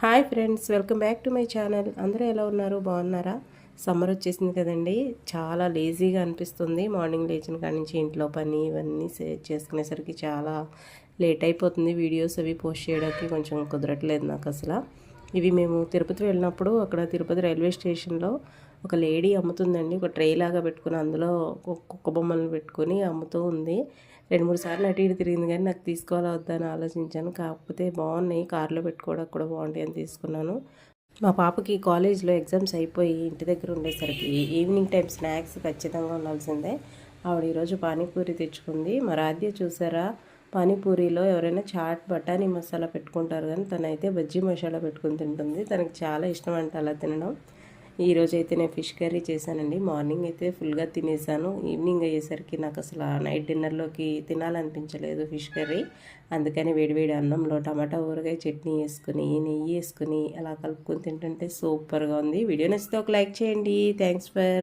Hi friends, welcome back to my channel. అందరూ ఎలా ఉన్నారు? బాగున్నారా? సమ్మర్ వచ్చేసింది కదండి, చాలా లేజీగా అనిపిస్తుంది. మార్నింగ్ లేచిన కాడి నుంచి ఇంట్లో పని ఇవన్నీ చేసుకునేసరికి చాలా లేట్ అయిపోతుంది. వీడియోస్ అవి పోస్ట్ చేయడానికి కొంచెం కుదరట్లేదు నాకు అసలు. ఇవి మేము తిరుపతి వెళ్ళినప్పుడు అక్కడ తిరుపతి రైల్వే స్టేషన్లో ఒక లేడీ అమ్ముతుందండి. ఒక ట్రే లాగా పెట్టుకుని అందులో కుక్క బొమ్మలను పెట్టుకొని అమ్ముతూ ఉంది. 2-3 సార్లు అటు ఇటు తిరిగింది కానీ నాకు తీసుకోవాలా వద్దా అని ఆలోచించాను. కాకపోతే బాగున్నాయి, కార్లో పెట్టుకోవడానికి కూడా బాగుంటాయి అని తీసుకున్నాను. మా పాపకి కాలేజ్లో ఎగ్జామ్స్ అయిపోయి ఇంటి దగ్గర ఉండేసరికి ఈవినింగ్ టైం స్నాక్స్ ఖచ్చితంగా ఉండాల్సిందే. ఆవిడ ఈరోజు పానీపూరి తెచ్చుకుంది. మా రాధ్య చూసారా, పానీపూరిలో ఎవరైనా చాట్ బఠానీ మసాలా పెట్టుకుంటారు కానీ తనైతే బజ్జీ మసాలా పెట్టుకుని తింటుంది. తనకి చాలా ఇష్టం అంట అలా తినడం. ఈరోజు అయితే నేను ఫిష్ కర్రీ చేశానండి. మార్నింగ్ అయితే ఫుల్గా తినేసాను. ఈవినింగ్ అయ్యేసరికి నాకు అసలు నైట్ డిన్నర్లోకి తినాలనిపించలేదు ఫిష్ కర్రీ. అందుకని వేడివేడి అన్నంలో టమాటా ఊరగాయ చట్నీ వేసుకుని నెయ్యి వేసుకుని అలా కలుపుకొని తింటుంటే సూపర్గా ఉంది. వీడియో నచ్చితే ఒక లైక్ చేయండి. Thanks for